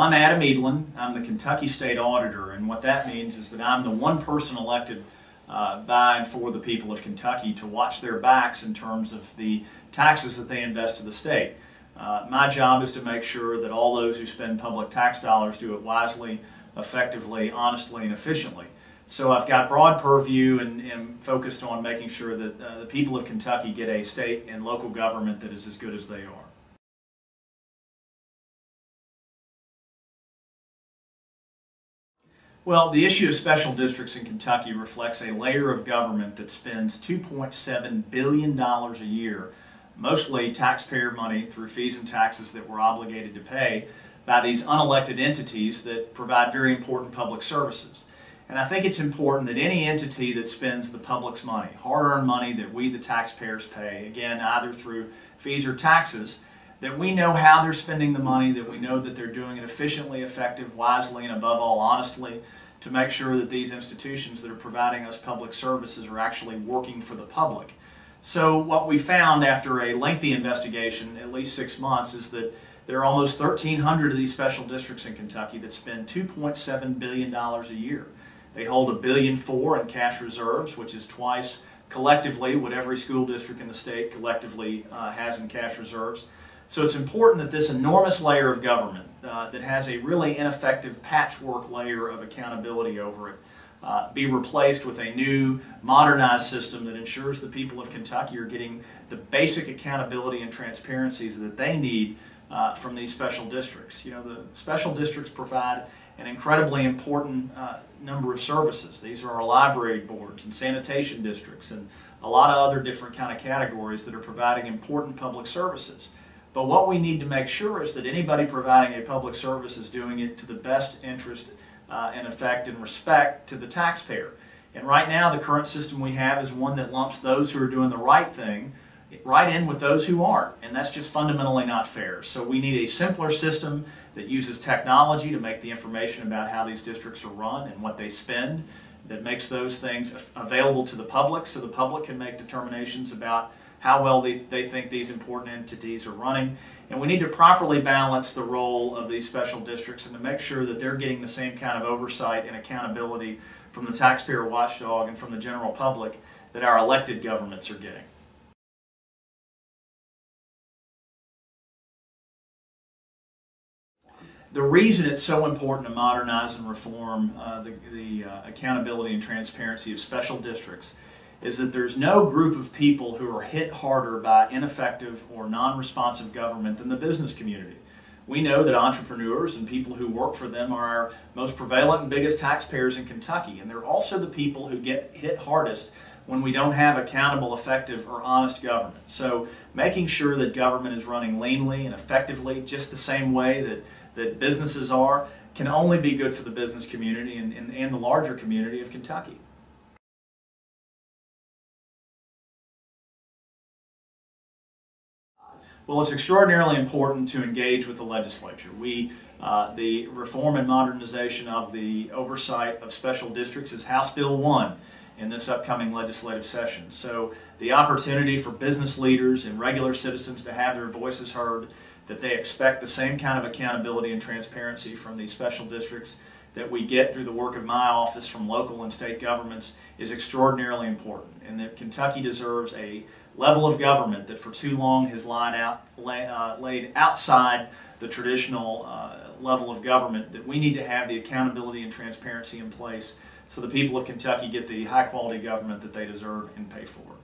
Well, I'm Adam Edelen. I'm the Kentucky State Auditor, and what that means is that I'm the one person elected by and for the people of Kentucky to watch their backs in terms of the taxes that they invest to the state. My job is to make sure that all those who spend public tax dollars do it wisely, effectively, honestly, and efficiently. So I've got broad purview and focused on making sure that the people of Kentucky get a state and local government that is as good as they are. Well, the issue of special districts in Kentucky reflects a layer of government that spends $2.7 billion a year, mostly taxpayer money through fees and taxes that we're obligated to pay by these unelected entities that provide very important public services. And I think it's important that any entity that spends the public's money, hard-earned money that we the taxpayers pay, again either through fees or taxes, that we know how they're spending the money, that we know that they're doing it efficiently, effective, wisely, and above all honestly, to make sure that these institutions that are providing us public services are actually working for the public. So what we found after a lengthy investigation, at least 6 months, is that there are almost 1,300 of these special districts in Kentucky that spend $2.7 billion a year. They hold $1.4 billion in cash reserves, which is twice collectively what every school district in the state collectively has in cash reserves. So it's important that this enormous layer of government that has a really ineffective patchwork layer of accountability over it be replaced with a new, modernized system that ensures the people of Kentucky are getting the basic accountability and transparencies that they need from these special districts. You know, the special districts provide an incredibly important number of services. These are our library boards and sanitation districts and a lot of other different kind of categories that are providing important public services. But what we need to make sure is that anybody providing a public service is doing it to the best interest and effect and respect to the taxpayer. And right now the current system we have is one that lumps those who are doing the right thing right in with those who aren't, and that's just fundamentally not fair. So we need a simpler system that uses technology to make the information about how these districts are run and what they spend, that makes those things available to the public so the public can make determinations about how well they think these important entities are running. And we need to properly balance the role of these special districts and to make sure that they're getting the same kind of oversight and accountability from the taxpayer watchdog and from the general public that our elected governments are getting. The reason it's so important to modernize and reform the accountability and transparency of special districts is that there's no group of people who are hit harder by ineffective or non-responsive government than the business community. We know that entrepreneurs and people who work for them are our most prevalent and biggest taxpayers in Kentucky, and they're also the people who get hit hardest when we don't have accountable, effective, or honest government. So making sure that government is running leanly and effectively, just the same way that businesses are, can only be good for the business community and the larger community of Kentucky. Well, it's extraordinarily important to engage with the legislature. The reform and modernization of the oversight of special districts is House Bill 1 in this upcoming legislative session. So the opportunity for business leaders and regular citizens to have their voices heard, that they expect the same kind of accountability and transparency from these special districts that we get through the work of my office from local and state governments is extraordinarily important, and that Kentucky deserves a level of government that for too long has laid outside the traditional level of government, that we need to have the accountability and transparency in place so the people of Kentucky get the high quality government that they deserve and pay for.